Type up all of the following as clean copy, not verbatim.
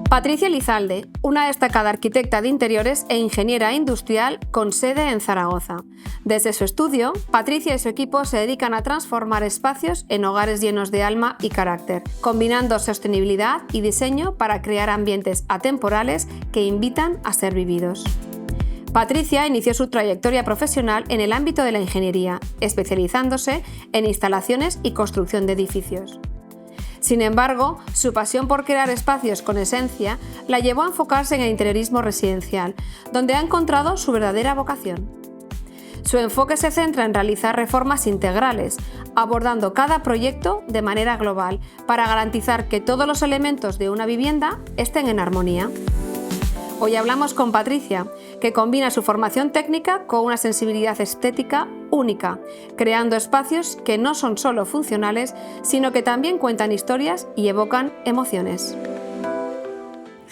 Patricia Elizalde, una destacada arquitecta de interiores e ingeniera industrial con sede en Zaragoza. Desde su estudio, Patricia y su equipo se dedican a transformar espacios en hogares llenos de alma y carácter, combinando sostenibilidad y diseño para crear ambientes atemporales que invitan a ser vividos. Patricia inició su trayectoria profesional en el ámbito de la ingeniería, especializándose en instalaciones y construcción de edificios. Sin embargo, su pasión por crear espacios con esencia la llevó a enfocarse en el interiorismo residencial, donde ha encontrado su verdadera vocación. Su enfoque se centra en realizar reformas integrales, abordando cada proyecto de manera global para garantizar que todos los elementos de una vivienda estén en armonía. Hoy hablamos con Patricia, que combina su formación técnica con una sensibilidad estética única, creando espacios que no son solo funcionales, sino que también cuentan historias y evocan emociones.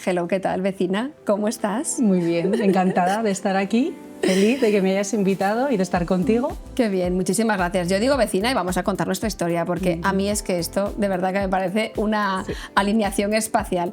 Hello, ¿qué tal, vecina? ¿Cómo estás? Muy bien, encantada de estar aquí. Feliz de que me hayas invitado y de estar contigo. Qué bien, muchísimas gracias. Yo digo vecina y vamos a contar nuestra historia, porque a mí es que esto de verdad que me parece una alineación espacial.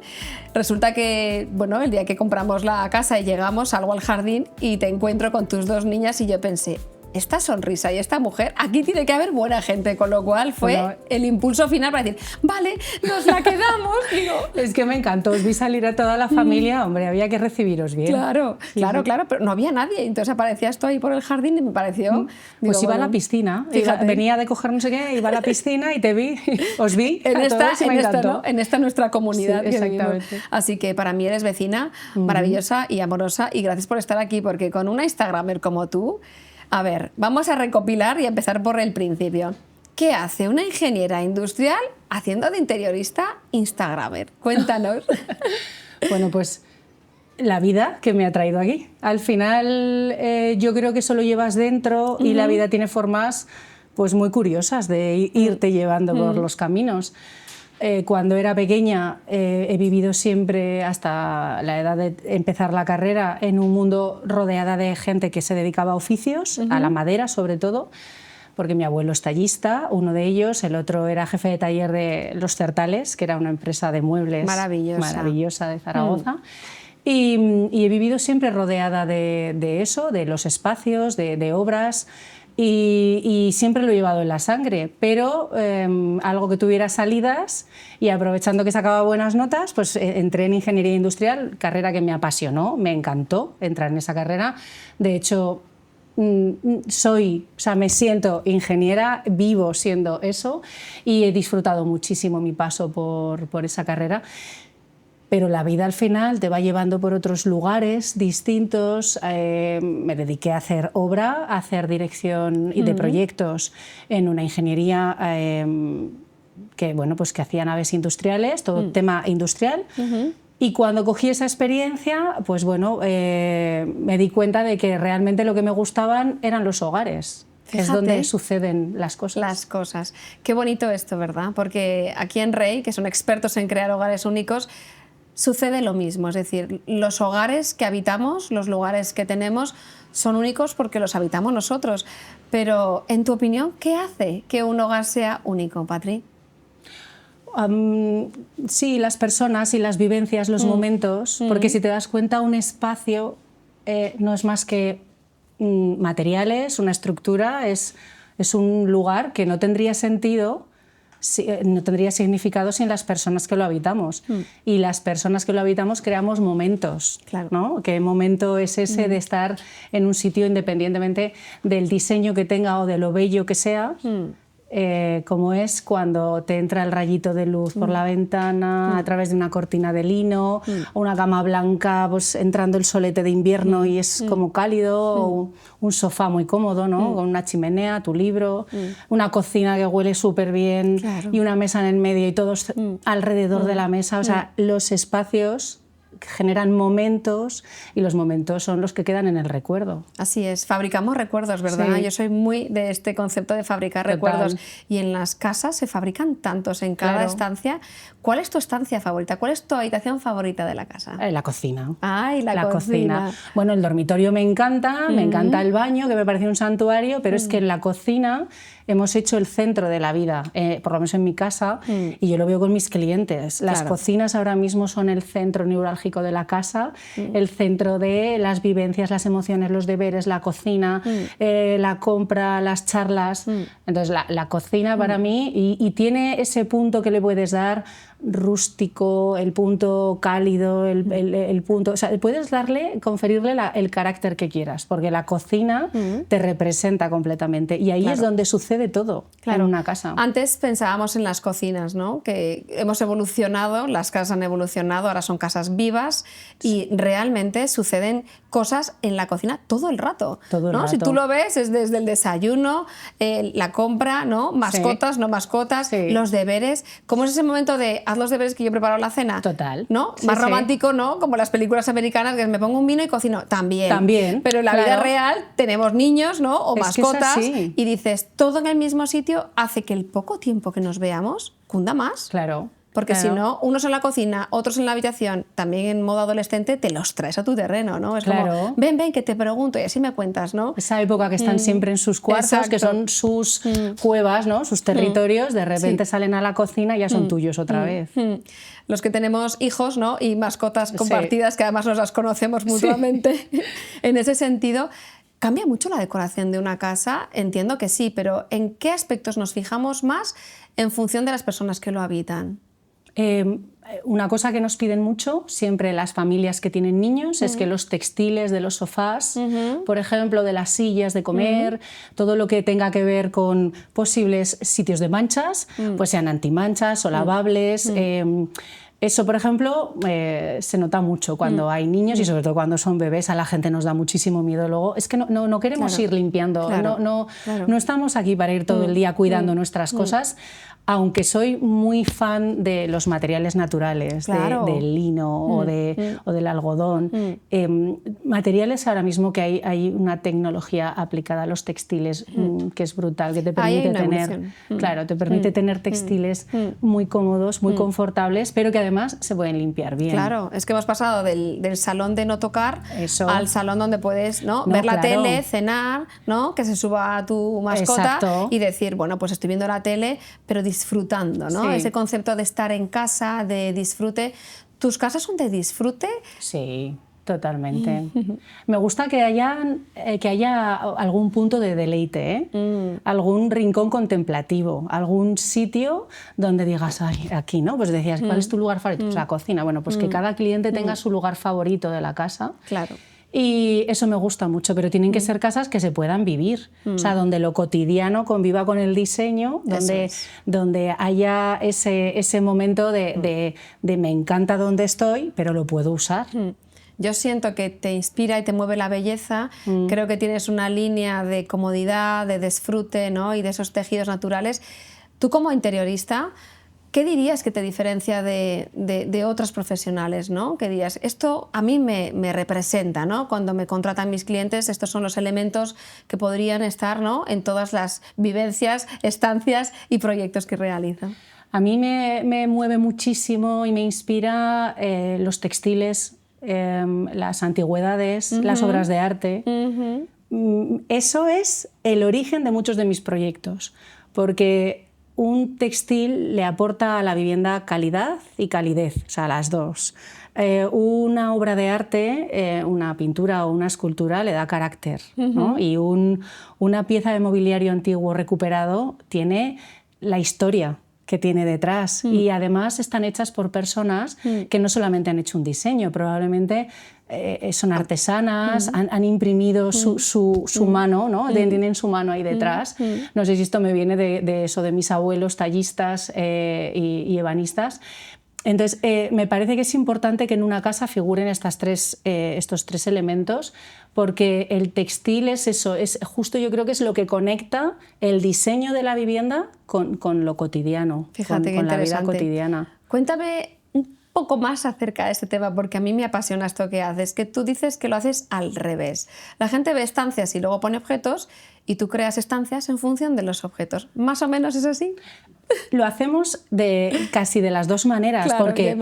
Resulta que, bueno, el día que compramos la casa y llegamos, salgo al jardín y te encuentro con tus dos niñas y yo pensé, esta sonrisa y esta mujer, aquí tiene que haber buena gente, con lo cual fue el impulso final para decir, vale, nos la quedamos. Digo, es que me encantó, os vi salir a toda la familia, hombre, había que recibiros bien. Claro, claro, pero no había nadie, entonces aparecías tú ahí por el jardín y me pareció... Pues iba a la piscina, venía de coger no sé qué, iba a la piscina y te vi, os vi en a todos y me encantó. ¿no? En esta nuestra comunidad. Sí, exactamente. Así que para mí eres vecina maravillosa y amorosa y gracias por estar aquí, porque con una instagramer como tú... A ver, vamos a recopilar y a empezar por el principio. ¿Qué hace una ingeniera industrial haciendo de interiorista instagramer? Cuéntanos. Bueno, pues la vida que me ha traído aquí. Al final yo creo que eso lo llevas dentro y la vida tiene formas pues, muy curiosas de irte llevando por los caminos. Cuando era pequeña he vivido siempre hasta la edad de empezar la carrera en un mundo rodeada de gente que se dedicaba a oficios, a la madera sobre todo, porque mi abuelo es tallista, uno de ellos, el otro era jefe de taller de Los Certales, que era una empresa de muebles maravillosa de Zaragoza. Y he vivido siempre rodeada de eso, de los espacios, de obras. Y siempre lo he llevado en la sangre, pero algo que tuviera salidas y aprovechando que sacaba buenas notas, pues entré en ingeniería industrial, carrera que me apasionó, me encantó entrar en esa carrera. De hecho, me siento ingeniera, vivo siendo eso y he disfrutado muchísimo mi paso por esa carrera. Pero la vida al final te va llevando por otros lugares distintos. Me dediqué a hacer obra, a hacer dirección de proyectos en una ingeniería que hacía naves industriales, todo tema industrial. Y cuando cogí esa experiencia, pues me di cuenta de que realmente lo que me gustaban eran los hogares. Fíjate, es donde suceden las cosas. Las cosas. Qué bonito esto, ¿verdad? Porque aquí en Rey, que son expertos en crear hogares únicos, sucede lo mismo, es decir, los hogares que habitamos, los lugares que tenemos, son únicos porque los habitamos nosotros. Pero, en tu opinión, ¿qué hace que un hogar sea único, Patri? Sí, las personas y las vivencias, los momentos, porque si te das cuenta, un espacio no es más que materiales, una estructura, es un lugar que no tendría sentido, no tendría significado sin las personas que lo habitamos. Y las personas que lo habitamos creamos momentos. Claro. ¿No? ¿Qué momento es ese de estar en un sitio independientemente del diseño que tenga o de lo bello que sea? Como es cuando te entra el rayito de luz por la ventana a través de una cortina de lino, o una cama blanca, pues entrando el solete de invierno y es como cálido, o un sofá muy cómodo, ¿no? Con una chimenea, tu libro, una cocina que huele súper bien, claro, y una mesa en el medio y todos alrededor de la mesa. O sea, los espacios generan momentos y los momentos son los que quedan en el recuerdo. Así es, fabricamos recuerdos, ¿verdad? Sí. Yo soy muy de este concepto de fabricar recuerdos y en las casas se fabrican tantos en cada estancia. ¿Cuál es tu estancia favorita? ¿Cuál es tu habitación favorita de la casa? La cocina. Ay, la cocina. Bueno, el dormitorio me encanta el baño, que me parece un santuario, pero es que en la cocina hemos hecho el centro de la vida, por lo menos en mi casa, y yo lo veo con mis clientes. Las cocinas ahora mismo son el centro neurálgico de la casa, el centro de las vivencias, las emociones, los deberes, la cocina, la compra, las charlas. Entonces la cocina para mí, y tiene ese punto que le puedes dar rústico, el punto cálido, el punto... O sea, puedes conferirle el carácter que quieras, porque la cocina te representa completamente y ahí es donde sucede todo en una casa. Antes pensábamos en las cocinas, ¿no? Que hemos evolucionado, las casas han evolucionado, ahora son casas vivas y realmente suceden cosas en la cocina todo el rato. Todo el rato. Si tú lo ves, es desde el desayuno, la compra, ¿no? Mascotas, no mascotas, los deberes. ¿Cómo es ese momento de haz los deberes que yo preparo la cena? Total. ¿No? Más romántico, ¿no? Como las películas americanas, que me pongo un vino y cocino. También. Pero en la vida real tenemos niños, ¿no? O mascotas. Y dices, todo en el mismo sitio hace que el poco tiempo que nos veamos cunda más. Claro. Porque si no, unos en la cocina, otros en la habitación, también en modo adolescente, te los traes a tu terreno, ¿no? Es como, ven, que te pregunto y así me cuentas, ¿no? Esa época que están siempre en sus cuartos, que son sus cuevas, ¿no? Sus territorios, de repente salen a la cocina y ya son tuyos otra vez. Los que tenemos hijos, ¿no? Y mascotas compartidas, que además nos las conocemos mutuamente. En ese sentido, ¿cambia mucho la decoración de una casa? Entiendo que sí, pero ¿en qué aspectos nos fijamos más en función de las personas que lo habitan? Una cosa que nos piden mucho, siempre las familias que tienen niños, es que los textiles de los sofás, por ejemplo, de las sillas de comer, todo lo que tenga que ver con posibles sitios de manchas, pues sean antimanchas o lavables. Eso, por ejemplo, se nota mucho cuando hay niños y sobre todo cuando son bebés. A la gente nos da muchísimo miedo luego. Es que no queremos ir limpiando, no estamos aquí para ir todo el día cuidando nuestras cosas, aunque soy muy fan de los materiales naturales, del lino o del algodón. Materiales ahora mismo que hay una tecnología aplicada a los textiles que es brutal, que te permite te permite tener textiles muy cómodos, muy confortables, pero que además se pueden limpiar bien. Claro, es que hemos pasado del salón de no tocar al salón donde puedes ver la tele, cenar, ¿no? Que se suba a tu mascota y decir, bueno, pues estoy viendo la tele, pero disfrutando, ¿no? Ese concepto de estar en casa, de disfrute. ¿Tus casas son de disfrute? Sí, totalmente. Me gusta que haya algún punto de deleite, algún rincón contemplativo, algún sitio donde digas, ay, aquí, ¿no? Pues decías, ¿cuál es tu lugar favorito? Pues la cocina. Bueno, pues que cada cliente tenga su lugar favorito de la casa. Claro. Y eso me gusta mucho, pero tienen que ser casas que se puedan vivir, o sea, donde lo cotidiano conviva con el diseño, donde haya ese momento de me encanta donde estoy, pero lo puedo usar. Yo siento que te inspira y te mueve la belleza, creo que tienes una línea de comodidad, de disfrute, ¿no? Y de esos tejidos naturales. Tú como interiorista, ¿qué dirías que te diferencia de otras profesionales, ¿no? ¿Qué dirías? Esto a mí me representa, ¿no? Cuando me contratan mis clientes, estos son los elementos que podrían estar, ¿no? En todas las vivencias, estancias y proyectos que realizan. A mí me mueve muchísimo y me inspira los textiles, las antigüedades, las obras de arte. Eso es el origen de muchos de mis proyectos, porque un textil le aporta a la vivienda calidad y calidez, o sea, las dos. Una obra de arte, una pintura o una escultura le da carácter, ¿no? Y una pieza de mobiliario antiguo recuperado tiene la historia que tiene detrás y además están hechas por personas que no solamente han hecho un diseño, probablemente son artesanas, han imprimido su mano, ¿no? Tienen su mano ahí detrás. No sé si esto me viene de eso, de mis abuelos tallistas y ebanistas. Entonces, me parece que es importante que en una casa figuren estos tres elementos, porque el textil es eso, es justo, yo creo que es lo que conecta el diseño de la vivienda con lo cotidiano, con la vida cotidiana. Cuéntame un poco más acerca de este tema, porque a mí me apasiona esto que haces, que tú dices que lo haces al revés. La gente ve estancias y luego pone objetos y tú creas estancias en función de los objetos. ¿Más o menos es así? Lo hacemos casi de las dos maneras, claro, porque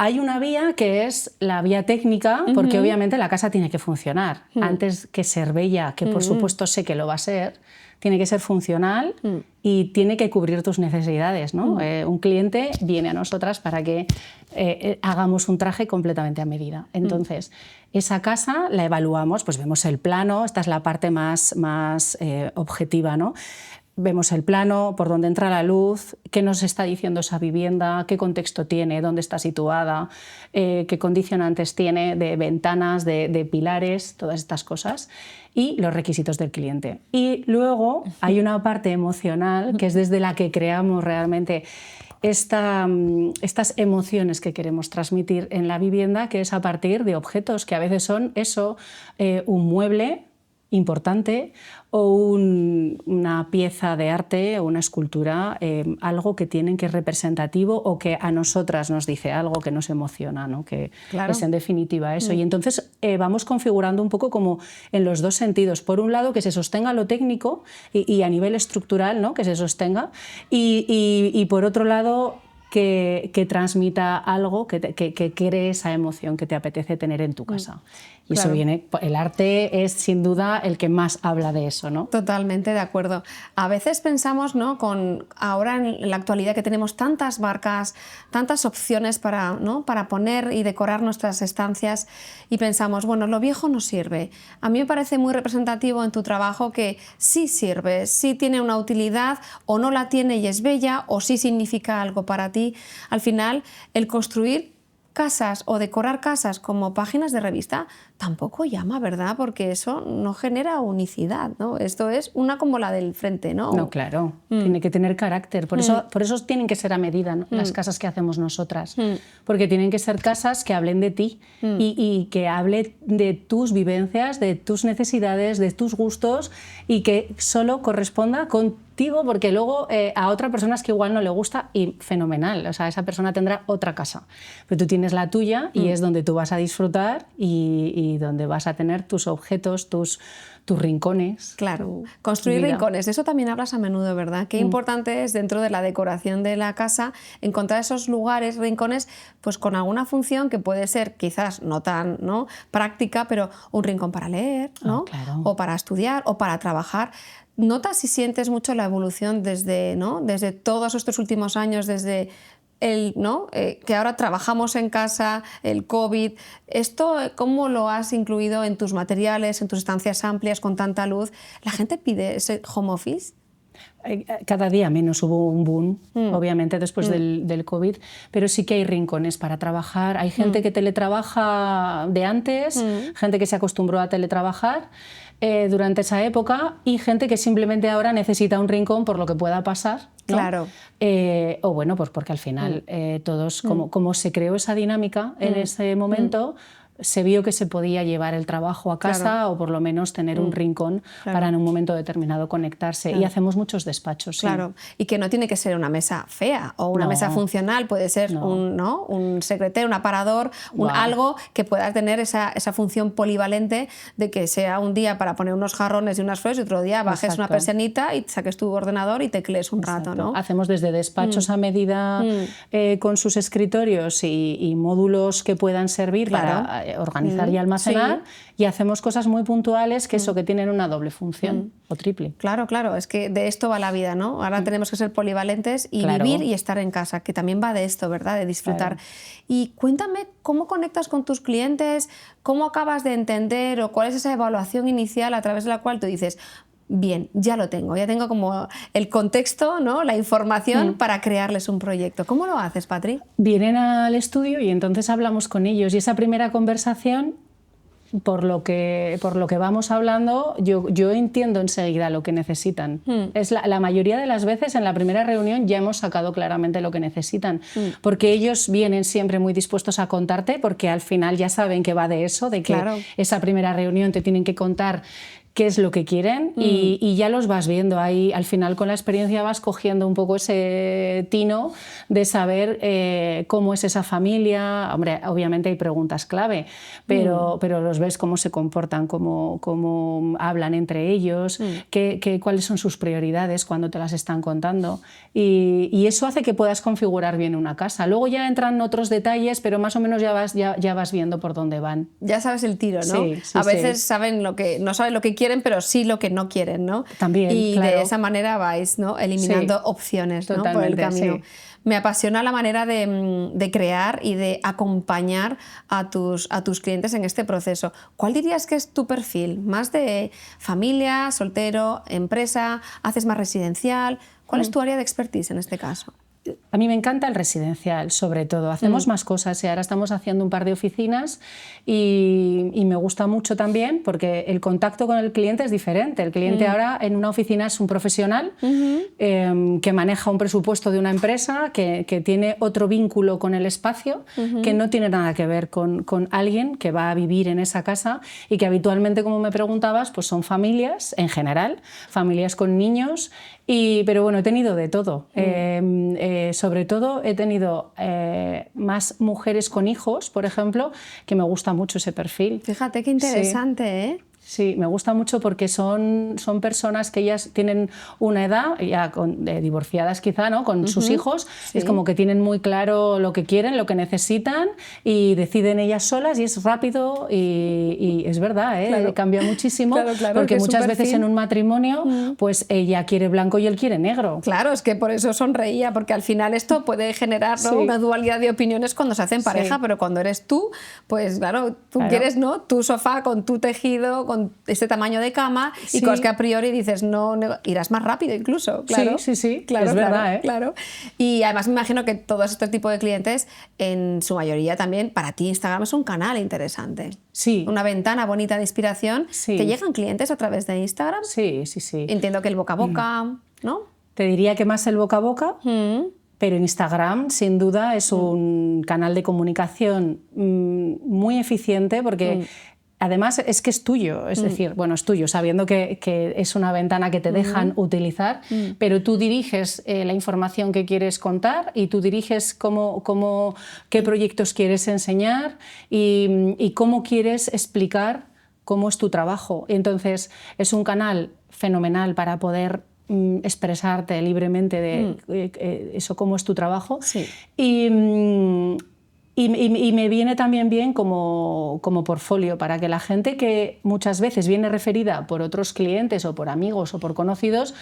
hay una vía que es la vía técnica, porque obviamente la casa tiene que funcionar. Antes que ser bella, que por supuesto sé que lo va a ser, tiene que ser funcional y tiene que cubrir tus necesidades, ¿no? Un cliente viene a nosotras para que hagamos un traje completamente a medida. Entonces, esa casa la evaluamos, pues vemos el plano, esta es la parte más objetiva, ¿no? Vemos el plano, por dónde entra la luz, qué nos está diciendo esa vivienda, qué contexto tiene, dónde está situada, qué condicionantes tiene de ventanas, de pilares, todas estas cosas, y los requisitos del cliente. Y luego hay una parte emocional, que es desde la que creamos realmente estas emociones que queremos transmitir en la vivienda, que es a partir de objetos que a veces son eso, un mueble importante o una pieza de arte o una escultura, algo que tienen que es representativo o que a nosotras nos dice algo, que nos emociona, ¿no? Que claro. Es en definitiva eso. Y entonces vamos configurando un poco como en los dos sentidos. Por un lado, que se sostenga lo técnico y a nivel estructural, ¿no? Que se sostenga, y por otro lado, que transmita algo, que cree esa emoción que te apetece tener en tu casa. Y claro, eso viene, el arte es sin duda el que más habla de eso, ¿no? Totalmente de acuerdo. A veces pensamos, ¿no? Ahora en la actualidad que tenemos tantas marcas, tantas opciones para, ¿no? para poner y decorar nuestras estancias, y pensamos, bueno, lo viejo no sirve. A mí me parece muy representativo en tu trabajo que sí sirve, sí tiene una utilidad, o no la tiene y es bella, o sí significa algo para ti. Al final, el construir casas o decorar casas como páginas de revista tampoco llama, ¿verdad? Porque eso no genera unicidad, ¿no? Esto es una como la del frente, ¿no? No, claro, tiene que tener carácter. Por eso tienen que ser a medida, ¿no? Las casas que hacemos nosotras. Porque tienen que ser casas que hablen de ti y que hablen de tus vivencias, de tus necesidades, de tus gustos, y que solo corresponda contigo, porque luego a otra persona es que igual no le gusta, y fenomenal, o sea, esa persona tendrá otra casa. Pero tú tienes la tuya y es donde tú vas a disfrutar y donde vas a tener tus objetos, tus rincones. Claro, construir rincones, de eso también hablas a menudo, ¿verdad? Qué importante es dentro de la decoración de la casa encontrar esos lugares, rincones, pues con alguna función que puede ser quizás no tan, ¿no? práctica, pero un rincón para leer, ¿no? Claro. O para estudiar o para trabajar. ¿Notas y sientes mucho la evolución desde todos estos últimos años, desde que ahora trabajamos en casa, el COVID? ¿Esto cómo lo has incluido en tus materiales, en tus estancias amplias con tanta luz? ¿La gente pide ese home office? Cada día menos, hubo un boom, obviamente, después del COVID, pero sí que hay rincones para trabajar. Hay gente que teletrabaja de antes, gente que se acostumbró a teletrabajar durante esa época, y gente que simplemente ahora necesita un rincón por lo que pueda pasar, ¿no? Claro. O bueno, pues porque al final todos, como se creó esa dinámica en ese momento, se vio que se podía llevar el trabajo a casa, claro, o por lo menos tener un rincón, claro, para en un momento determinado conectarse. Claro. Y hacemos muchos despachos. Claro, sí. Y que no tiene que ser una mesa fea o una mesa funcional, puede ser un secretero, un aparador, algo que pueda tener esa función polivalente, de que sea un día para poner unos jarrones y unas flores y otro día bajes una persianita y saques tu ordenador y teclees un rato, ¿no? Hacemos desde despachos a medida con sus escritorios y módulos que puedan servir, claro, para organizar y almacenar, y hacemos cosas muy puntuales que eso, que tienen una doble función o triple. Claro, claro, es que de esto va la vida, ¿no? Ahora tenemos que ser polivalentes y vivir y estar en casa, que también va de esto, ¿verdad? De disfrutar. Claro. Y cuéntame cómo conectas con tus clientes, cómo acabas de entender o cuál es esa evaluación inicial a través de la cual tú dices, bien, ya lo tengo, ya tengo como el contexto, ¿no? La información para crearles un proyecto. ¿Cómo lo haces, Patri? Vienen al estudio y entonces hablamos con ellos, y esa primera conversación, por lo que vamos hablando, yo entiendo enseguida lo que necesitan. Es la mayoría de las veces en la primera reunión ya hemos sacado claramente lo que necesitan, porque ellos vienen siempre muy dispuestos a contarte, porque al final ya saben que va de eso, de que esa primera reunión te tienen que contar qué es lo que quieren, y ya los vas viendo ahí. Al final, con la experiencia, vas cogiendo un poco ese tino de saber cómo es esa familia. Hombre, obviamente hay preguntas clave, pero los ves cómo se comportan, cómo hablan entre ellos, cuáles son sus prioridades cuando te las están contando, y eso hace que puedas configurar bien una casa. Luego ya entran otros detalles, pero más o menos ya vas viendo por dónde van. Ya sabes el tiro, ¿no? Sí, a veces no saben lo que quieren, quieren, pero sí lo que no quieren, ¿no? También, y claro. de esa manera vais, ¿no?, eliminando opciones, ¿no?, por el camino. Sí. Me apasiona la manera de crear y de acompañar a tus clientes en este proceso. ¿Cuál dirías que es tu perfil? ¿Más de familia, soltero, empresa? ¿Haces más residencial? ¿Cuál es tu área de expertise en este caso? A mí me encanta el residencial, sobre todo. Hacemos más cosas y ahora estamos haciendo un par de oficinas y me gusta mucho también porque el contacto con el cliente es diferente. El cliente ahora en una oficina es un profesional que maneja un presupuesto de una empresa, que tiene otro vínculo con el espacio, que no tiene nada que ver con alguien que va a vivir en esa casa y que habitualmente, como me preguntabas, pues son familias en general, familias con niños. Pero bueno, he tenido de todo. Sobre todo he tenido más mujeres con hijos, por ejemplo, que me gusta mucho ese perfil. Fíjate qué interesante, sí. ¿eh? Sí, me gusta mucho porque son personas que ellas tienen una edad, ya divorciadas quizá, ¿no?, con sus hijos, sí. Es como que tienen muy claro lo que quieren, lo que necesitan y deciden ellas solas y es rápido y es verdad, ¿eh? Claro. Cambia muchísimo, Claro, porque muchas veces en un matrimonio pues ella quiere blanco y él quiere negro. Claro, es que por eso sonreía, porque al final esto puede generar, ¿no?, una dualidad de opiniones cuando se hace en pareja, pero cuando eres tú, pues claro, tú quieres, ¿no?, tu sofá con tu tejido, con este tamaño de cama y cosas que a priori dices, no, irás más rápido incluso. Claro, sí, claro, es verdad, ¿eh? Claro. Y además me imagino que todos este tipo de clientes, en su mayoría también, para ti Instagram es un canal interesante. Sí. Una ventana bonita de inspiración. Sí. ¿Te llegan clientes a través de Instagram? Sí. Entiendo que el boca a boca, ¿no? Te diría que más el boca a boca. Pero Instagram, sin duda, es un canal de comunicación muy eficiente porque además es que es tuyo, es decir, bueno, es tuyo, sabiendo que es una ventana que te dejan utilizar, pero tú diriges la información que quieres contar y tú diriges qué proyectos quieres enseñar y cómo quieres explicar cómo es tu trabajo. Entonces, es un canal fenomenal para poder expresarte libremente de eso, cómo es tu trabajo. Sí. Y me viene también bien como portfolio para que la gente que muchas veces viene referida por otros clientes o por amigos o por conocidos,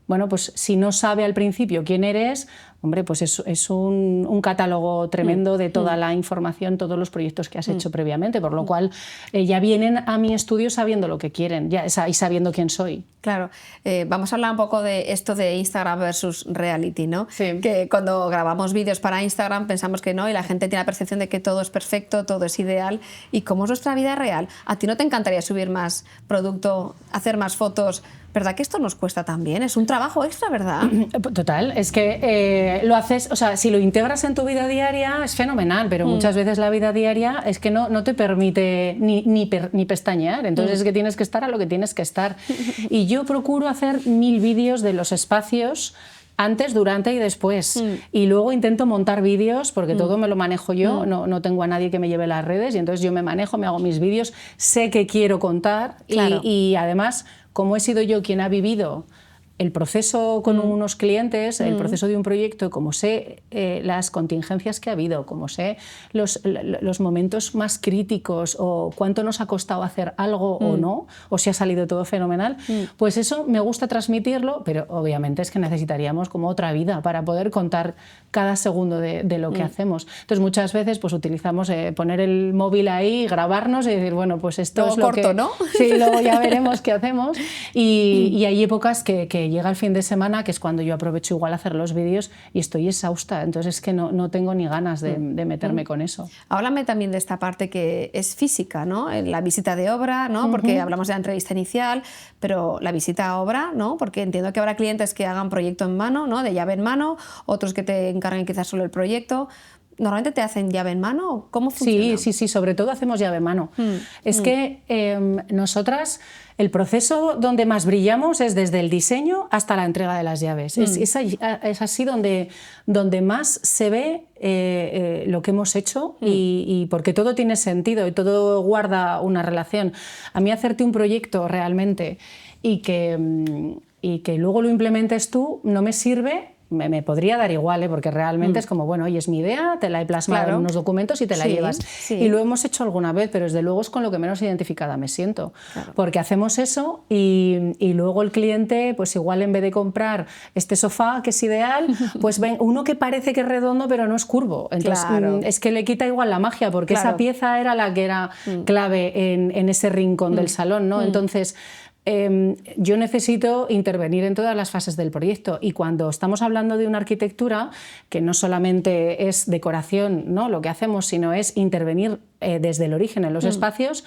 bueno, pues si no sabe al principio quién eres, hombre, pues es un catálogo tremendo de toda la información, todos los proyectos que has hecho previamente, por lo cual ya vienen a mi estudio sabiendo lo que quieren y sabiendo quién soy. Claro. Vamos a hablar un poco de esto de Instagram versus reality, ¿no? Sí. Que cuando grabamos vídeos para Instagram pensamos que no y la gente tiene la percepción de que todo es perfecto, todo es ideal. ¿Y cómo es nuestra vida real? ¿A ti no te encantaría subir más producto, hacer más fotos? ¿Verdad que esto nos cuesta también? Es un trabajo extra, ¿verdad? Total, es que lo haces, o sea, si lo integras en tu vida diaria es fenomenal, pero muchas veces la vida diaria es que no te permite ni pestañear, entonces es que tienes que estar a lo que tienes que estar. Y yo procuro hacer 1000 vídeos de los espacios antes, durante y después. Y luego intento montar vídeos, porque todo me lo manejo yo, no tengo a nadie que me lleve las redes, y entonces yo me manejo, me hago mis vídeos, sé qué quiero contar, Claro. y además, como he sido yo quien ha vivido el proceso con unos clientes, el proceso de un proyecto, como sé las contingencias que ha habido, como sé los momentos más críticos o cuánto nos ha costado hacer algo o no, o si ha salido todo fenomenal, pues eso me gusta transmitirlo, pero obviamente es que necesitaríamos como otra vida para poder contar cada segundo de lo que hacemos. Entonces muchas veces pues utilizamos poner el móvil ahí, grabarnos y decir, bueno, pues esto luego es lo corto, que... ¿no? Sí, luego ya veremos qué hacemos. Y hay épocas que llega el fin de semana, que es cuando yo aprovecho igual a hacer los vídeos y estoy exhausta, entonces es que no tengo ni ganas de meterme con eso. Háblame también de esta parte que es física, ¿no? La visita de obra, ¿no? Porque hablamos de la entrevista inicial, pero la visita a obra, ¿no? Porque entiendo que habrá clientes que hagan proyecto en mano, ¿no?, de llave en mano, otros que te encarguen quizás solo el proyecto. ¿Normalmente te hacen llave en mano? ¿Cómo funciona? Sí, sobre todo hacemos llave en mano. Es que nosotras, el proceso donde más brillamos es desde el diseño hasta la entrega de las llaves. Es así donde más se ve lo que hemos hecho y porque todo tiene sentido y todo guarda una relación. A mí hacerte un proyecto realmente y que luego lo implementes tú no me sirve me podría dar igual, porque realmente es como, bueno, oye, es mi idea, te la he plasmado en unos documentos y te la llevas. Sí. Y lo hemos hecho alguna vez, pero desde luego es con lo que menos identificada me siento. Porque hacemos eso y luego el cliente, pues igual en vez de comprar este sofá, que es ideal, pues ven uno que parece que es redondo, pero no es curvo. Entonces, es que le quita igual la magia, porque esa pieza era la que era clave en ese rincón del salón, ¿no? Entonces, yo necesito intervenir en todas las fases del proyecto, y cuando estamos hablando de una arquitectura que no solamente es decoración, ¿no?, lo que hacemos, sino es intervenir desde el origen en los espacios,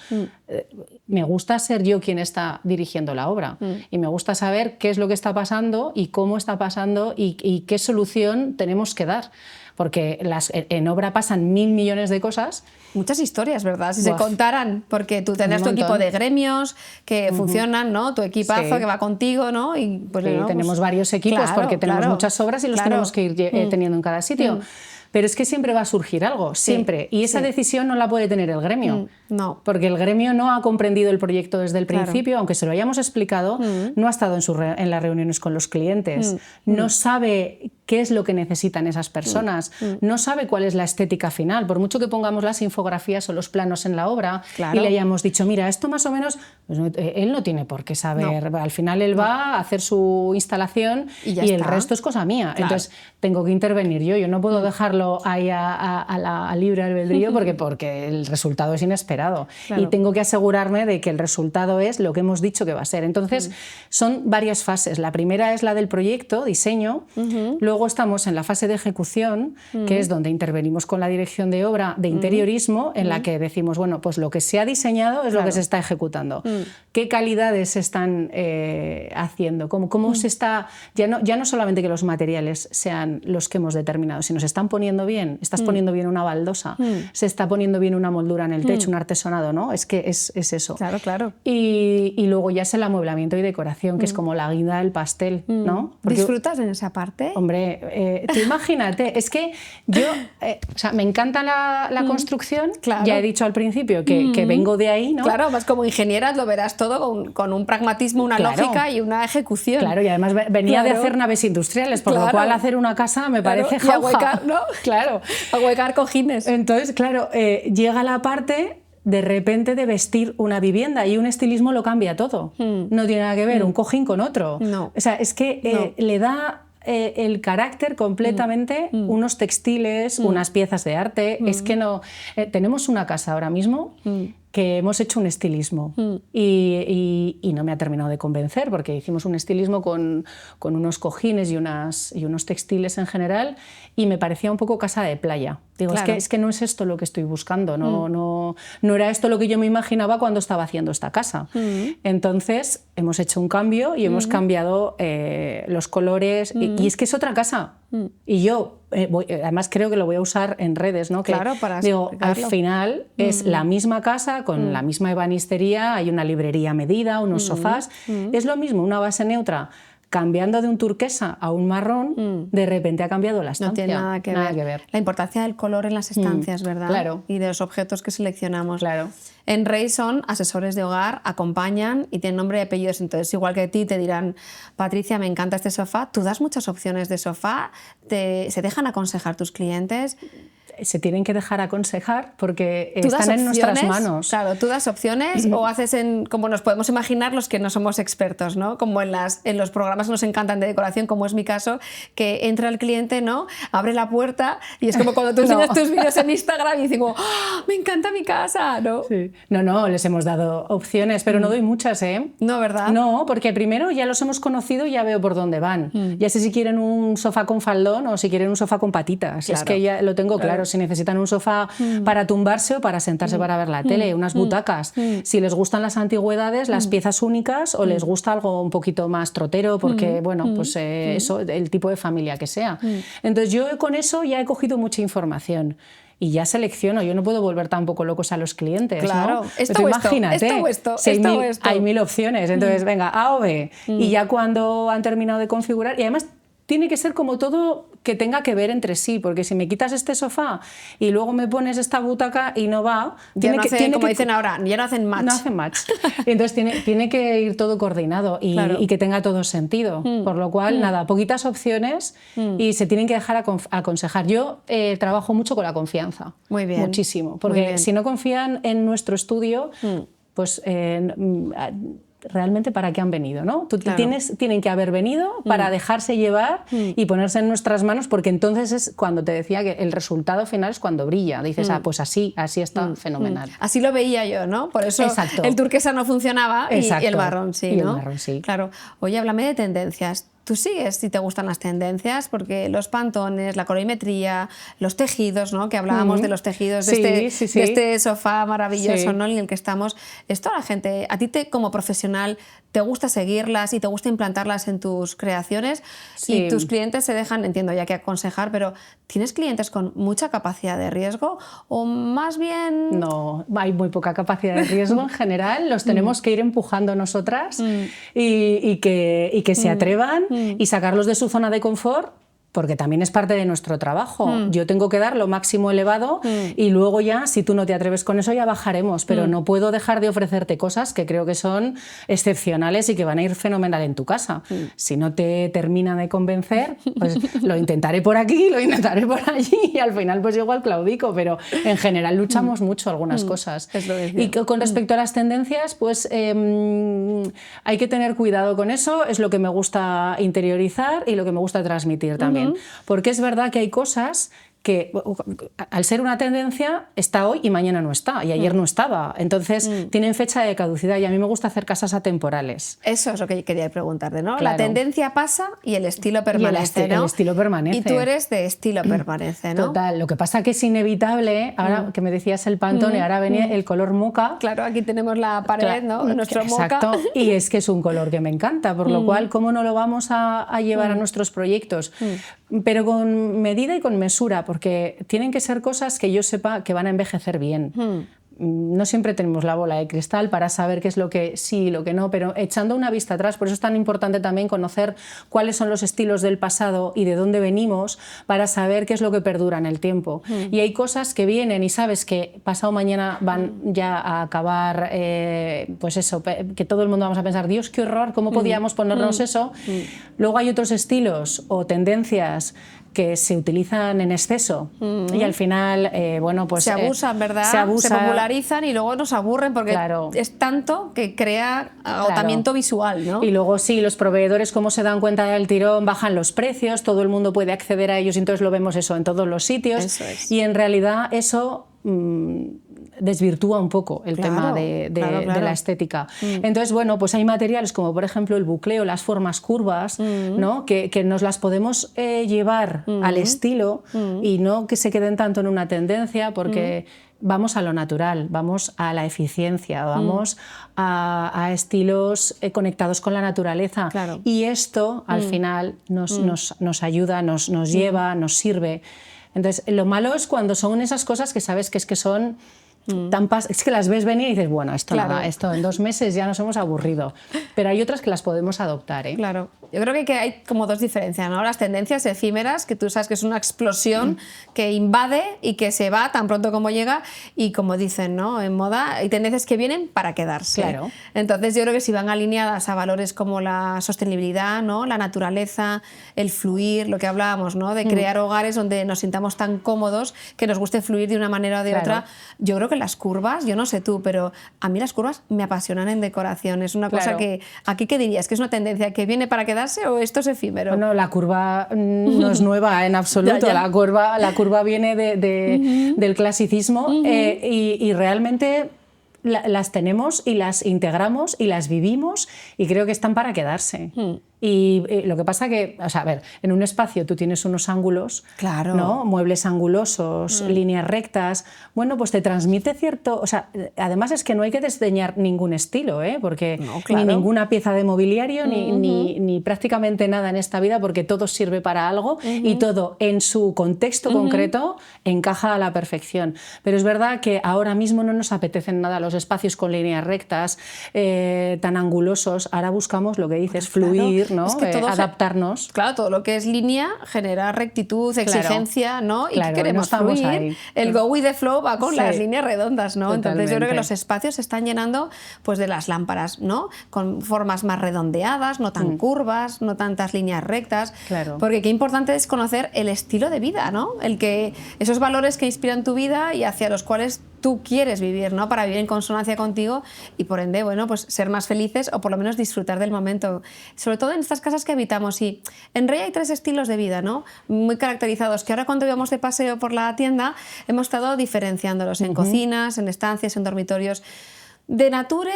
me gusta ser yo quien está dirigiendo la obra y me gusta saber qué es lo que está pasando y cómo está pasando y qué solución tenemos que dar. Porque en obra pasan 1000 millones de cosas. Muchas historias, ¿verdad? Si se contaran, porque tú tendrás tu equipo de gremios que funcionan, ¿no? Tu equipazo que va contigo, ¿no? Y pues, tenemos varios equipos, porque tenemos muchas obras y los tenemos que ir teniendo en cada sitio. Pero es que siempre va a surgir algo, siempre. Y esa decisión no la puede tener el gremio. No. Porque el gremio no ha comprendido el proyecto desde el principio, aunque se lo hayamos explicado, no ha estado en las reuniones con los clientes, no sabe qué es lo que necesitan esas personas, no sabe cuál es la estética final. Por mucho que pongamos las infografías o los planos en la obra y le hayamos dicho, mira, esto más o menos, pues él no tiene por qué saber. Al final él va a hacer su instalación y el resto es cosa mía. Entonces tengo que intervenir yo no puedo dejarlo ahí a la libre albedrío porque el resultado es inesperado. Y tengo que asegurarme de que el resultado es lo que hemos dicho que va a ser. Entonces son varias fases. La primera es la del proyecto, diseño. Luego estamos en la fase de ejecución, que es donde intervenimos con la dirección de obra de interiorismo, en la que decimos, bueno, pues lo que se ha diseñado es lo que se está ejecutando. ¿Qué calidades se están haciendo? ¿Cómo se está...? Ya no solamente que los materiales sean los que hemos determinado, sino se están poniendo bien. Estás poniendo bien una baldosa, se está poniendo bien una moldura en el techo, un artesonado, ¿no? Es que es eso. Claro. Y luego ya es el amueblamiento y decoración, que es como la guinda del pastel, ¿no? Porque, ¿disfrutas en esa parte? Hombre, tú imagínate, es que yo, o sea, me encanta la construcción, ya he dicho al principio que vengo de ahí, ¿no? Claro, más como ingeniera lo verás todo con un pragmatismo, una lógica y una ejecución. Claro, y además venía de hacer naves industriales, por lo cual hacer una casa me parece jauja. Y ahuecar, ¿no? Claro. Ahuecar cojines. Entonces, claro, llega la parte de repente de vestir una vivienda y un estilismo lo cambia todo. No tiene nada que ver un cojín con otro. No. O sea, es que le da el carácter completamente unos textiles, unas piezas de arte. Es que no... tenemos una casa ahora mismo que hemos hecho un estilismo y no me ha terminado de convencer, porque hicimos un estilismo con unos cojines y unos textiles en general, y me parecía un poco casa de playa. Digo, es que no es esto lo que estoy buscando, no era esto lo que yo me imaginaba cuando estaba haciendo esta casa. Entonces hemos hecho un cambio y hemos cambiado los colores, y es que es otra casa. Y yo además creo que lo voy a usar en redes, ¿no? Claro, para digo, al final es la misma casa con la misma ebanistería, hay una librería a medida, unos sofás, es lo mismo, una base neutra. Cambiando de un turquesa a un marrón, de repente ha cambiado la estancia. No tiene nada que ver. La importancia del color en las estancias, ¿verdad? Claro. Y de los objetos que seleccionamos. Claro. En Rey son asesores de hogar, acompañan y tienen nombre y apellidos. Entonces, igual que a ti te dirán, Patricia, me encanta este sofá. Tú das muchas opciones de sofá. ¿Se dejan aconsejar tus clientes? Se tienen que dejar aconsejar porque están en nuestras manos. Claro, tú das opciones o haces como nos podemos imaginar los que no somos expertos, ¿no? Como en los programas que nos encantan de decoración, como es mi caso, que entra el cliente, ¿no? Abre la puerta y es como cuando tú enseñas tus vídeos en Instagram y digo, ¡oh, me encanta mi casa! ¿No? Sí. No, les hemos dado opciones, pero no doy muchas, ¿eh? No, ¿verdad? No, porque primero ya los hemos conocido y ya veo por dónde van. Ya sé si quieren un sofá con faldón o si quieren un sofá con patitas. Claro. Es que ya lo tengo claro. Si necesitan un sofá para tumbarse o para sentarse para ver la tele, unas butacas. Si les gustan las antigüedades, las piezas únicas, o les gusta algo un poquito más trotero, porque, bueno, pues eso, el tipo de familia que sea. Entonces yo con eso ya he cogido mucha información. Y ya selecciono, yo no puedo volver tampoco locos a los clientes, claro. ¿no? Esto o esto, imagínate, esto. Hay 1000 opciones, entonces venga, A o B. Y ya cuando han terminado de configurar, y además tiene que ser como todo que tenga que ver entre sí, porque si me quitas este sofá y luego me pones esta butaca y no va, como dicen ahora, ya no hacen match. No hacen match. Entonces tiene que ir todo coordinado y que tenga todo sentido. Por lo cual, nada, poquitas opciones y se tienen que dejar aconsejar. Yo trabajo mucho con la confianza. Muy bien. Muchísimo. Porque si no confían en nuestro estudio, pues realmente para qué han venido, ¿no? Tienen que haber venido para dejarse llevar y ponerse en nuestras manos, porque entonces es cuando te decía que el resultado final es cuando brilla. Dices, pues así está fenomenal. Así lo veía yo, ¿no? Por eso el turquesa no funcionaba y el marrón sí, ¿no? El marrón sí. Claro. Oye, háblame de tendencias. ¿Tú sigues si te gustan las tendencias? Porque los pantones, la colorimetría, los tejidos, ¿no? Que hablábamos de los tejidos de este sofá maravilloso, ¿no? En el que estamos. Esto a la gente, a ti como profesional, ¿te gusta seguirlas y te gusta implantarlas en tus creaciones? Y tus clientes se dejan, entiendo ya que aconsejar, pero ¿tienes clientes con mucha capacidad de riesgo o más bien...? No, hay muy poca capacidad de riesgo en general, los tenemos que ir empujando nosotras y que se atrevan y sacarlos de su zona de confort, porque también es parte de nuestro trabajo. Yo tengo que dar lo máximo elevado y luego ya, si tú no te atreves con eso, ya bajaremos, pero no puedo dejar de ofrecerte cosas que creo que son excepcionales y que van a ir fenomenal en tu casa. Si no te termina de convencer, pues lo intentaré por aquí, lo intentaré por allí y al final pues igual claudico, pero en general luchamos mucho algunas cosas. Y con respecto a las tendencias, pues hay que tener cuidado con eso, es lo que me gusta interiorizar y lo que me gusta transmitir también. Porque es verdad que hay cosas que al ser una tendencia está hoy y mañana no está, y ayer no estaba. Entonces tienen fecha de caducidad y a mí me gusta hacer casas atemporales. Eso es lo que quería preguntarte, ¿no? Claro. La tendencia pasa y el estilo permanece, ¿no? El estilo permanece. Y tú eres de estilo permanece, ¿no? Total. Lo que pasa que es inevitable, ahora que me decías el Pantone, ahora venía el color moca. Claro, aquí tenemos la pared, ¿no? Nuestro exacto, moca. Y es que es un color que me encanta, por lo cual, ¿cómo no lo vamos a llevar a nuestros proyectos? Pero con medida y con mesura, porque tienen que ser cosas que yo sepa que van a envejecer bien. No siempre tenemos la bola de cristal para saber qué es lo que sí y lo que no, pero echando una vista atrás, por eso es tan importante también conocer cuáles son los estilos del pasado y de dónde venimos para saber qué es lo que perdura en el tiempo. Y hay cosas que vienen y sabes que pasado mañana van ya a acabar, pues eso, que todo el mundo vamos a pensar, Dios, qué horror, ¿cómo podíamos ponernos eso? Luego hay otros estilos o tendencias que se utilizan en exceso y al final, bueno, pues... Se abusan, ¿verdad? Se popularizan y luego nos aburren porque es tanto que crea agotamiento visual, ¿no? Y luego sí, los proveedores, como se dan cuenta del tirón, bajan los precios, todo el mundo puede acceder a ellos y entonces lo vemos eso en todos los sitios. Eso es. Y en realidad eso... desvirtúa un poco el tema de la estética. Entonces, bueno, pues hay materiales como por ejemplo el bucleo, las formas curvas, ¿no? que nos las podemos llevar al estilo y no que se queden tanto en una tendencia, porque vamos a lo natural, vamos a la eficiencia, vamos a estilos conectados con la naturaleza. Claro. Y esto al final nos ayuda, nos lleva, nos sirve. Entonces, lo malo es cuando son esas cosas que sabes que es que son es que las ves venir y dices, bueno, esto nada, esto en 2 meses ya nos hemos aburrido. Pero hay otras que las podemos adoptar, ¿eh? Claro. Yo creo que hay como 2 diferencias, ¿no? Las tendencias efímeras, que tú sabes que es una explosión que invade y que se va tan pronto como llega, y como dicen, ¿no? En moda hay tendencias que vienen para quedarse. Claro. Entonces yo creo que si van alineadas a valores como la sostenibilidad, ¿no? La naturaleza, el fluir, lo que hablábamos, ¿no? De crear hogares donde nos sintamos tan cómodos que nos guste fluir de una manera o de otra. Yo creo que las curvas, yo no sé tú, pero a mí las curvas me apasionan en decoración. Es una cosa que, ¿aquí qué dirías? ¿Que es una tendencia que viene para quedarse o esto es efímero? Bueno, la curva no es nueva en absoluto. Ya. La curva viene del clasicismo y realmente las tenemos y las integramos y las vivimos y creo que están para quedarse. Y lo que pasa que, o sea, a ver, en un espacio tú tienes unos ángulos, ¿no? Muebles angulosos, líneas rectas, bueno, pues te transmite cierto... O sea, además es que no hay que desdeñar ningún estilo, ¿eh? Porque ni ninguna pieza de mobiliario, ni prácticamente nada en esta vida, porque todo sirve para algo y todo en su contexto concreto encaja a la perfección. Pero es verdad que ahora mismo no nos apetecen nada los espacios con líneas rectas, tan angulosos. Ahora buscamos lo que dices, fluir, ¿no? Es que adaptarnos. Claro, todo lo que es línea genera rectitud, exigencia, ¿no? ¿Y qué queremos? No fluir. Ahí. El go with the flow va con las líneas redondas, ¿no? Totalmente. Entonces yo creo que los espacios se están llenando pues de las lámparas, ¿no? Con formas más redondeadas, no tan curvas, no tantas líneas rectas. Claro. Porque qué importante es conocer el estilo de vida, ¿no? Esos valores que inspiran tu vida y hacia los cuales tú quieres vivir, ¿no? Para vivir en consonancia contigo y por ende, bueno, pues ser más felices o por lo menos disfrutar del momento. Sobre todo en estas casas que habitamos. Y en Rey hay 3 estilos de vida, ¿no? Muy caracterizados, que ahora cuando íbamos de paseo por la tienda hemos estado diferenciándolos en cocinas, en estancias, en dormitorios. De Nature,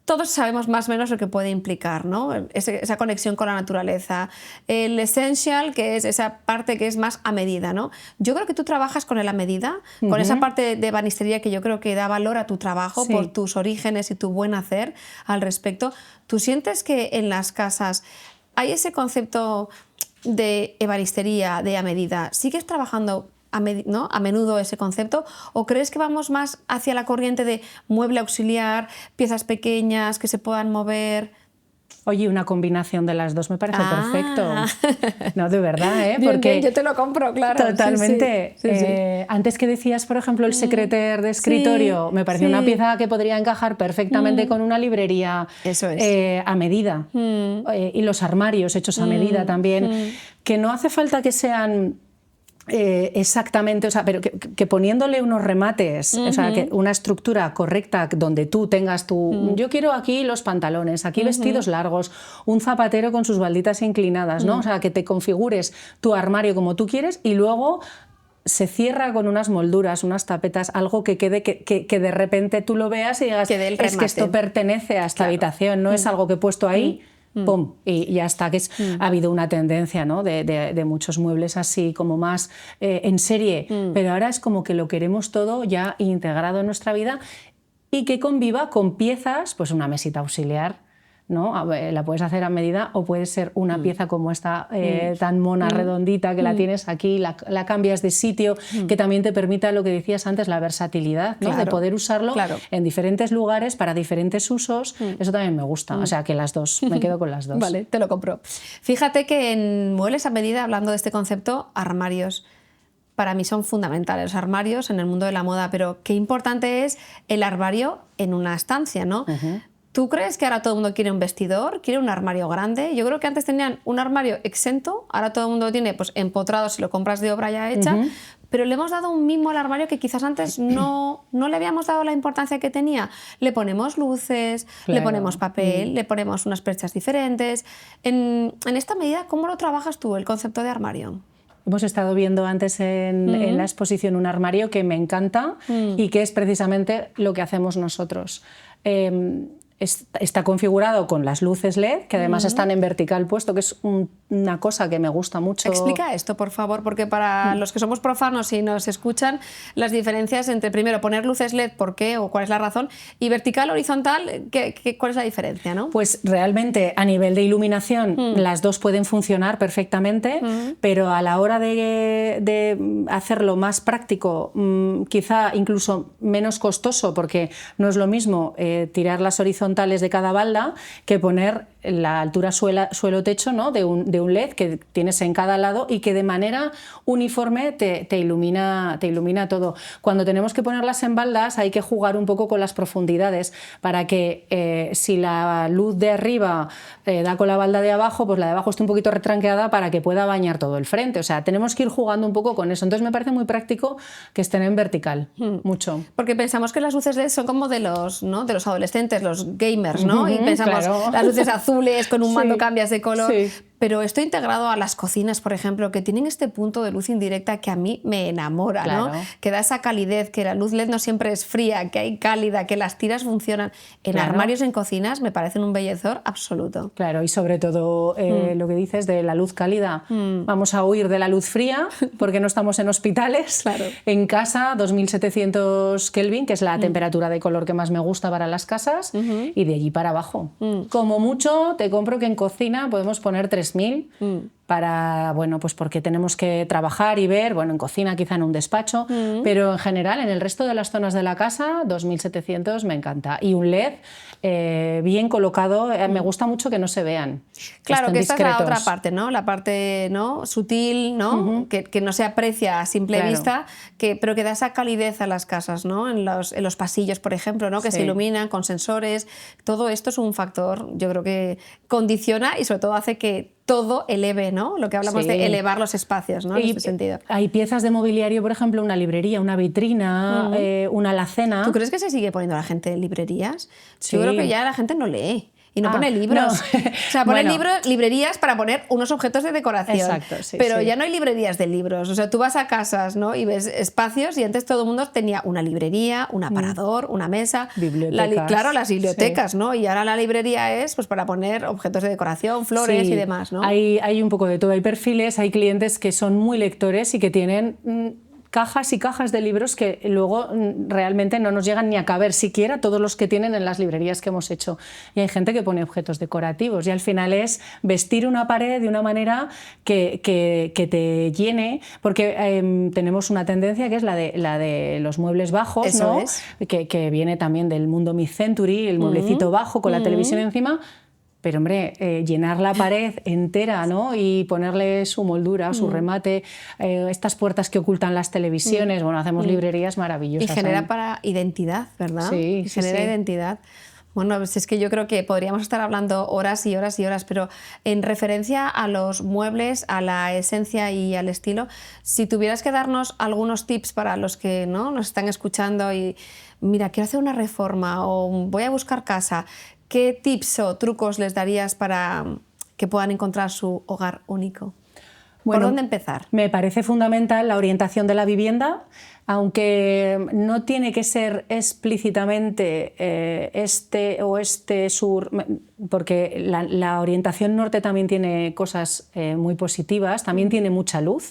todos sabemos más o menos lo que puede implicar, ¿no? Esa conexión con la naturaleza. El Essential, que es esa parte que es más a medida, ¿no? Yo creo que tú trabajas con el a medida, con esa parte de ebanistería que yo creo que da valor a tu trabajo por tus orígenes y tu buen hacer al respecto. ¿Tú sientes que en las casas hay ese concepto de ebanistería, de a medida? ¿Sigues trabajando ¿no? a menudo ese concepto? ¿O crees que vamos más hacia la corriente de mueble auxiliar, piezas pequeñas que se puedan mover? Oye, una combinación de las dos me parece perfecto. No, de verdad, ¿eh? Bien, porque bien, yo te lo compro, claro. Totalmente. Sí. Antes que decías, por ejemplo, el secrétaire de escritorio, me pareció una pieza que podría encajar perfectamente con una librería. Eso es. A medida. Y los armarios hechos a medida también. Que no hace falta que sean exactamente, o sea, pero que poniéndole unos remates, o sea, que una estructura correcta donde tú tengas yo quiero aquí los pantalones, aquí vestidos largos, un zapatero con sus balditas inclinadas, ¿no? O sea, que te configures tu armario como tú quieres y luego se cierra con unas molduras, unas tapetas, algo que quede, que de repente tú lo veas y digas, es que esto pertenece a esta habitación, no es algo que he puesto ahí. ¡Pum! Y ya está, que ha habido una tendencia, ¿no? de muchos muebles así como más en serie, pero ahora es como que lo queremos todo ya integrado en nuestra vida y que conviva con piezas, pues una mesita auxiliar, ¿no? La puedes hacer a medida o puede ser una pieza como esta tan mona, redondita, que la tienes aquí, la cambias de sitio, que también te permita lo que decías antes, la versatilidad, ¿no? De poder usarlo en diferentes lugares para diferentes usos. Eso también me gusta, o sea que las dos, me quedo con las dos. Vale, te lo compro. Fíjate que en muebles a medida, hablando de este concepto, armarios para mí son fundamentales, los armarios en el mundo de la moda, pero qué importante es el armario en una estancia, ¿no? ¿Tú crees que ahora todo el mundo quiere un vestidor, quiere un armario grande? Yo creo que antes tenían un armario exento, ahora todo el mundo tiene pues, empotrado si lo compras de obra ya hecha, pero le hemos dado un mimo al armario que quizás antes no le habíamos dado la importancia que tenía. Le ponemos luces, le ponemos papel, le ponemos unas perchas diferentes. En esta medida, ¿cómo lo trabajas tú, el concepto de armario? Hemos estado viendo antes en la exposición un armario que me encanta y que es precisamente lo que hacemos nosotros. Está configurado con las luces LED, que además están en vertical puesto, que es una cosa que me gusta mucho. Explica esto, por favor, porque para los que somos profanos y nos escuchan, las diferencias entre, primero, poner luces LED, ¿por qué o cuál es la razón? Y vertical, horizontal, ¿cuál es la diferencia, ¿no? Pues realmente, a nivel de iluminación, las dos pueden funcionar perfectamente, pero a la hora de hacerlo más práctico, quizá incluso menos costoso, porque no es lo mismo tirar las horizontales de cada balda que poner la altura suelo-techo, ¿no? de un LED que tienes en cada lado y que de manera uniforme te ilumina todo. Cuando tenemos que ponerlas en baldas hay que jugar un poco con las profundidades para que si la luz de arriba da con la balda de abajo, pues la de abajo esté un poquito retranqueada para que pueda bañar todo el frente. O sea, tenemos que ir jugando un poco con eso. Entonces me parece muy práctico que estén en vertical, mucho. Porque pensamos que las luces LED son como de los adolescentes, los gamers, ¿no? Y pensamos, las luces azules con un mando cambias de color. Pero esto integrado a las cocinas, por ejemplo, que tienen este punto de luz indirecta que a mí me enamora, ¿no? Que da esa calidez, que la luz LED no siempre es fría, que hay cálida, que las tiras funcionan. En armarios, en cocinas, me parecen un bellezor absoluto. Claro, y sobre todo lo que dices de la luz cálida. Vamos a huir de la luz fría porque no estamos en hospitales. En casa, 2700 Kelvin, que es la temperatura de color que más me gusta para las casas, y de allí para abajo. Como mucho, te compro que en cocina podemos poner 3000, bueno, pues porque tenemos que trabajar y ver, bueno, en cocina, quizá en un despacho, pero en general en el resto de las zonas de la casa 2700 me encanta. Y un LED bien colocado, me gusta mucho que no se vean. Claro, que esta es la discretos. otra parte, ¿no? La parte, ¿no?, sutil, ¿no? Que no se aprecia a simple vista, pero que da esa calidez a las casas, ¿no? En los pasillos, por ejemplo, ¿no? Que se iluminan con sensores. Todo esto es un factor, yo creo que condiciona y sobre todo hace que todo eleve, ¿no? Lo que hablamos de elevar los espacios, ¿no? En este sentido. Hay piezas de mobiliario, por ejemplo, una librería, una vitrina, una alacena. ¿Tú crees que se sigue poniendo la gente en librerías? Yo creo que ya la gente no lee. Y no pone libros. No. O sea, pone librerías para poner unos objetos de decoración. Exacto, pero ya no hay librerías de libros. O sea, tú vas a casas, ¿no?, y ves espacios y antes todo el mundo tenía una librería, un aparador, una mesa. Bibliotecas. Claro, las bibliotecas, ¿no? Y ahora la librería es pues para poner objetos de decoración, flores y demás, ¿no? Hay un poco de todo. Hay perfiles, hay clientes que son muy lectores y que tienen cajas y cajas de libros que luego realmente no nos llegan ni a caber siquiera todos los que tienen en las librerías que hemos hecho. Y hay gente que pone objetos decorativos y al final es vestir una pared de una manera que te llene, porque tenemos una tendencia que es la de los muebles bajos, Eso ¿no? es. Que viene también del mundo mid-century, el mueblecito bajo con la televisión encima. Pero, hombre, llenar la pared entera, ¿no?, y ponerle su moldura, su remate, estas puertas que ocultan las televisiones, bueno, hacemos librerías maravillosas. Y genera para identidad, ¿verdad? Sí, y genera identidad. Bueno, pues es que yo creo que podríamos estar hablando horas y horas y horas, pero en referencia a los muebles, a la esencia y al estilo, si tuvieras que darnos algunos tips para los que, ¿no?, nos están escuchando y, mira, quiero hacer una reforma o voy a buscar casa, ¿qué tips o trucos les darías para que puedan encontrar su hogar único? Bueno, ¿por dónde empezar? Me parece fundamental la orientación de la vivienda, aunque no tiene que ser explícitamente este, oeste, sur, porque la orientación norte también tiene cosas muy positivas, también tiene mucha luz.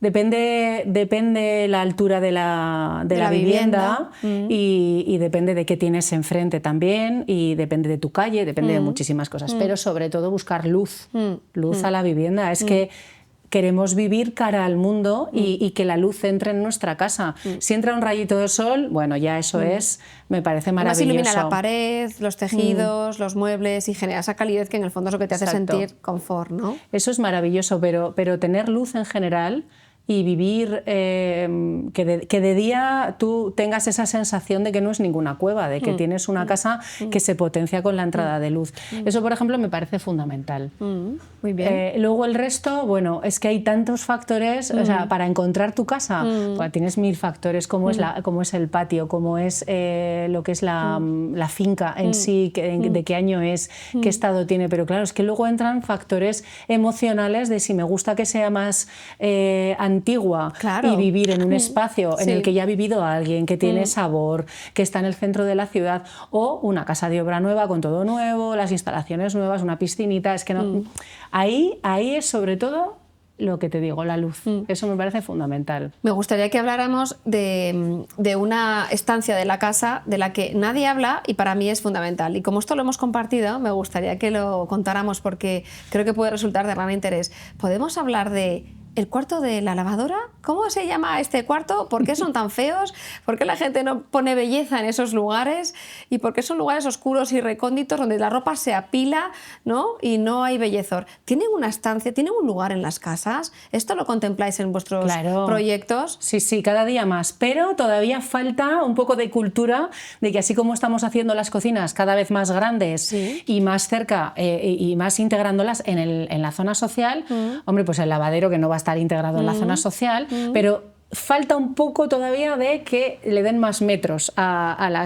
Depende la altura de la vivienda. Y depende de qué tienes enfrente también, y depende de tu calle, depende de muchísimas cosas, pero sobre todo buscar luz a la vivienda. Es que queremos vivir cara al mundo y que la luz entre en nuestra casa. Si entra un rayito de sol, bueno, ya eso me parece maravilloso. Además ilumina la pared, los tejidos, los muebles y genera esa calidez que en el fondo es lo que te hace sentir confort, ¿no? Eso es maravilloso, pero tener luz en general y vivir que de día tú tengas esa sensación de que no es ninguna cueva, de que tienes una casa que se potencia con la entrada de luz. Eso, por ejemplo, me parece fundamental. Muy bien. Luego el resto, bueno, es que hay tantos factores, o sea, para encontrar tu casa, pues tienes 1000 factores, como es el patio, como es lo que es la finca en sí, de qué año es, qué estado tiene, pero claro, es que luego entran factores emocionales de si me gusta que sea más antigua y vivir en un espacio en el que ya ha vivido alguien, que tiene sabor, que está en el centro de la ciudad, o una casa de obra nueva con todo nuevo, las instalaciones nuevas, una piscinita. Es que no, ahí es sobre todo lo que te digo, la luz. Eso me parece fundamental. Me gustaría que habláramos de una estancia de la casa de la que nadie habla y para mí es fundamental. Y como esto lo hemos compartido, me gustaría que lo contáramos porque creo que puede resultar de gran interés. ¿Podemos hablar de el cuarto de la lavadora? ¿Cómo se llama este cuarto? ¿Por qué son tan feos? ¿Por qué la gente no pone belleza en esos lugares? ¿Y por qué son lugares oscuros y recónditos donde la ropa se apila, ¿no?, y no hay bellezor? ¿Tienen una estancia, tienen un lugar en las casas? ¿Esto lo contempláis en vuestros proyectos? Sí, cada día más. Pero todavía falta un poco de cultura de que así como estamos haciendo las cocinas cada vez más grandes y más cerca y más integrándolas en la zona social, hombre, pues el lavadero que no va a estar integrado en la zona social, pero falta un poco todavía de que le den más metros a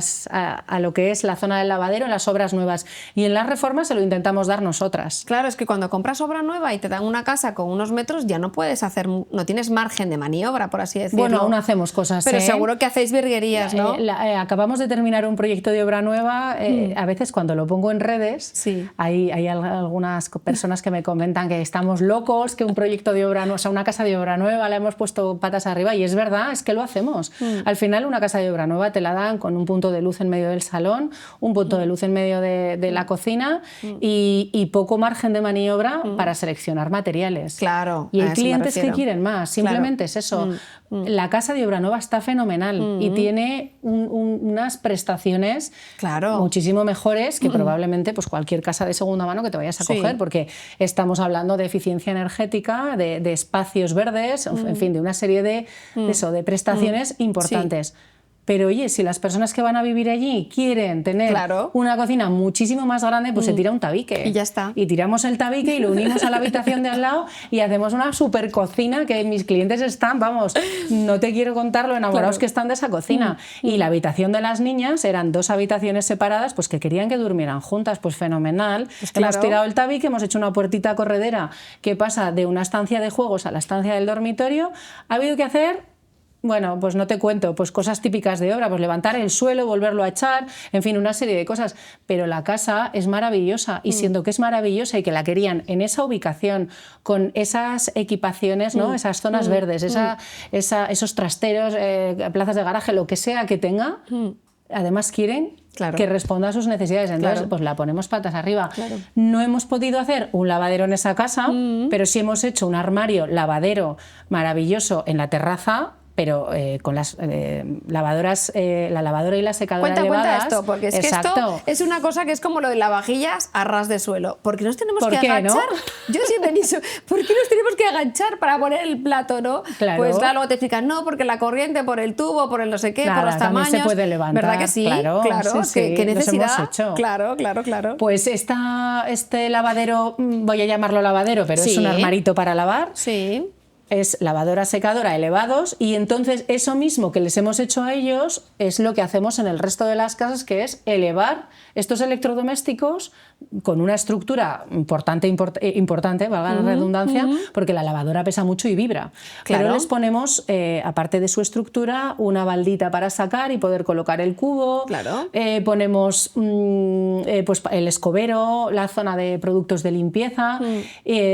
lo que es la zona del lavadero en las obras nuevas, y en las reformas se lo intentamos dar nosotras. Claro, es que cuando compras obra nueva y te dan una casa con unos metros ya no puedes hacer, no tienes margen de maniobra, por así decirlo. Bueno, aún hacemos cosas, pero seguro que hacéis virguerías, ¿no? Acabamos de terminar un proyecto de obra nueva. A veces cuando lo pongo en redes hay algunas personas que me comentan que estamos locos, que un proyecto de obra nueva, o sea, una casa de obra nueva la hemos puesto patas arriba, y es verdad, es que lo hacemos. Al final una casa de obra nueva te la dan con un punto de luz en medio del salón, un punto de luz en medio de la cocina y poco margen de maniobra para seleccionar materiales. Claro. Y hay clientes que quieren más, simplemente es eso. La casa de obra nueva está fenomenal y tiene unas prestaciones muchísimo mejores que probablemente pues, cualquier casa de segunda mano que te vayas a coger, porque estamos hablando de eficiencia energética, de espacios verdes, en fin, de una serie de prestaciones importantes. Pero oye, si las personas que van a vivir allí quieren tener una cocina muchísimo más grande, pues se tira un tabique. Y ya está. Y tiramos el tabique y lo unimos a la habitación de al lado y hacemos una super cocina que mis clientes están, vamos, no te quiero contar lo enamorados que están de esa cocina. Y la habitación de las niñas eran 2 habitaciones separadas, pues que querían que durmieran juntas, pues fenomenal. Pues hemos tirado el tabique, hemos hecho una puertita corredera que pasa de una estancia de juegos a la estancia del dormitorio. Ha habido que hacer... Bueno, pues no te cuento, pues cosas típicas de obra, pues levantar el suelo, volverlo a echar, en fin, una serie de cosas. Pero la casa es maravillosa y siendo que es maravillosa y que la querían en esa ubicación, con esas equipaciones, ¿no? Esas zonas verdes, esos trasteros, plazas de garaje, lo que sea que tenga, además quieren que responda a sus necesidades. Entonces, pues la ponemos patas arriba. No hemos podido hacer un lavadero en esa casa, pero sí hemos hecho un armario lavadero maravilloso en la terraza, pero con las lavadoras, la lavadora y la secadora elevadas. Cuenta esto, porque es que esto es una cosa que es como lo de lavavajillas a ras de suelo. ¿Por qué nos tenemos que agachar? ¿No? Yo siempre he dicho, ¿por qué nos tenemos que agachar para poner el plato, no? Claro. Pues claro, luego te explican, no, porque la corriente, por el tubo, por el no sé qué, por los tamaños. Se puede levantar. ¿Verdad que sí? Claro, sí, ¿Qué necesidad? Hemos hecho. Claro. Pues este lavadero, voy a llamarlo lavadero, pero es un armarito para lavar. Sí. Es lavadora, secadora, elevados, y entonces eso mismo que les hemos hecho a ellos es lo que hacemos en el resto de las casas, que es elevar estos electrodomésticos con una estructura importante, valga la redundancia, porque la lavadora pesa mucho y vibra. Pero les ponemos, aparte de su estructura, una baldita para sacar y poder colocar el cubo. Ponemos pues el escobero, la zona de productos de limpieza,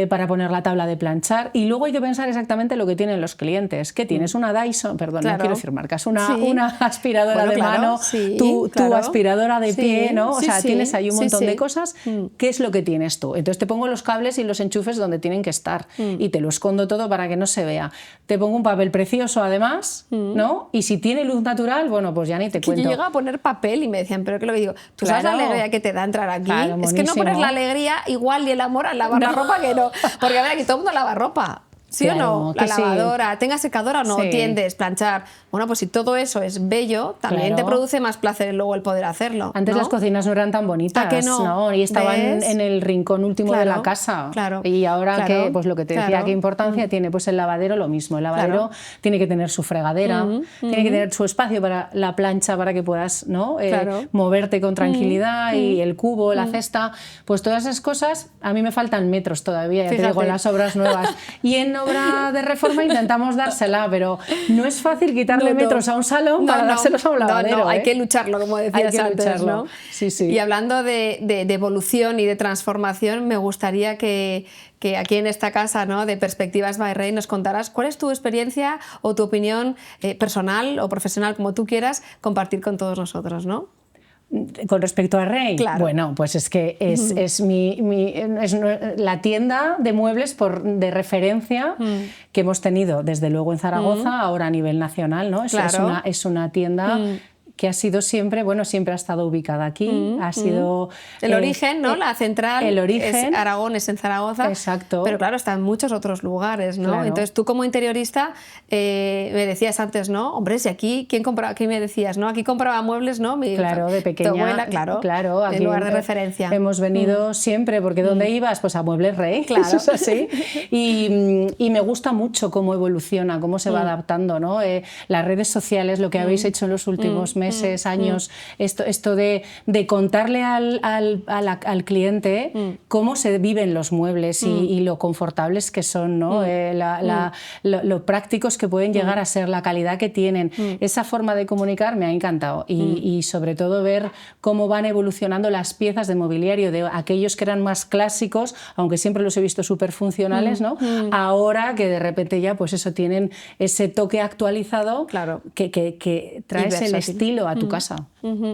para poner la tabla de planchar. Y luego hay que pensar exactamente lo que tienen los clientes. ¿Qué tienes? Una Dyson, perdón, no quiero decir marcas, una aspiradora de mano, tu aspiradora de pie, ¿no? O sea, tienes ahí un montón de cosas. ¿Qué es lo que tienes tú? Entonces te pongo los cables y los enchufes donde tienen que estar y te lo escondo todo para que no se vea. Te pongo un papel precioso además, ¿no? Y si tiene luz natural, bueno, pues ya ni te cuento. Yo llego a poner papel y me decían, pero ¿qué lo que digo? ¿Tú sabes la alegría que te da entrar aquí? Es que no pones la alegría igual y el amor al lavar la ropa que no. Porque a ver, aquí todo el mundo lava ropa. ¿Sí o no? La lavadora, tenga secadora o no, tiendes, planchar. Bueno, pues si todo eso es bello, también te produce más placer luego el poder hacerlo. Antes las cocinas no eran tan bonitas, ¿no? Y estaban en el rincón último de la casa. Y ahora que, pues lo que te decía, ¿qué importancia tiene? Pues el lavadero lo mismo. El lavadero tiene que tener su fregadera, tiene que tener su espacio para la plancha para que puedas, ¿no? Moverte con tranquilidad y el cubo, la cesta. Pues todas esas cosas, a mí me faltan metros todavía, ya te digo, en las obras nuevas. Y en obra de reforma intentamos dársela, pero no es fácil quitarle metros a un salón para dárselos a un lavadero. Hay que lucharlo, como decías antes, ¿no? Sí. Y hablando de evolución y de transformación, me gustaría que aquí en esta casa, ¿no?, de Perspectivas by Rey, nos contaras cuál es tu experiencia o tu opinión personal o profesional, como tú quieras, compartir con todos nosotros, ¿no? Con respecto a Rey, bueno, pues es que es la tienda de muebles de referencia que hemos tenido desde luego en Zaragoza, ahora a nivel nacional, ¿no? Es una tienda que ha sido siempre, bueno, siempre ha estado ubicada aquí, ha sido... El origen, ¿no? La central el origen, es Aragón, es en Zaragoza. Exacto. Pero claro, está en muchos otros lugares, ¿no? Entonces tú como interiorista me decías antes, ¿no? Hombre, si aquí, ¿quién compraba? Aquí me decías, ¿no? Aquí compraba muebles, ¿no? De pequeña. Tu abuela, claro, aquí en lugar de referencia. Hemos venido siempre, porque ¿dónde ibas? Pues a Muebles Rey, eso es así. Y me gusta mucho cómo evoluciona, cómo se va adaptando, ¿no? Las redes sociales, lo que habéis hecho en los últimos meses, meses, años, esto de contarle al cliente cómo se viven los muebles y lo confortables que son, ¿no? Lo prácticos que pueden llegar a ser, la calidad que tienen. Esa forma de comunicar me ha encantado y sobre todo ver cómo van evolucionando las piezas de mobiliario de aquellos que eran más clásicos, aunque siempre los he visto súper funcionales, ¿no? Ahora que de repente ya pues eso tienen ese toque actualizado, claro, que traes el estilo a tu casa.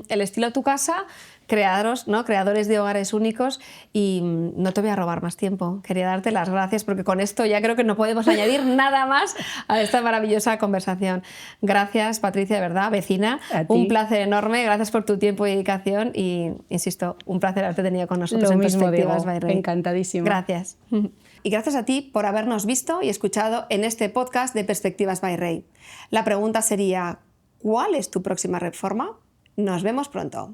El estilo a tu casa, creadores de hogares únicos, y no te voy a robar más tiempo. Quería darte las gracias porque con esto ya creo que no podemos añadir nada más a esta maravillosa conversación. Gracias, Patricia, de verdad, vecina. Un placer enorme. Gracias por tu tiempo y dedicación y, insisto, un placer haberte tenido con nosotros en Perspectivas by Rey. Encantadísima. Gracias. Y gracias a ti por habernos visto y escuchado en este podcast de Perspectivas by Rey. La pregunta sería, ¿cuál es tu próxima reforma? Nos vemos pronto.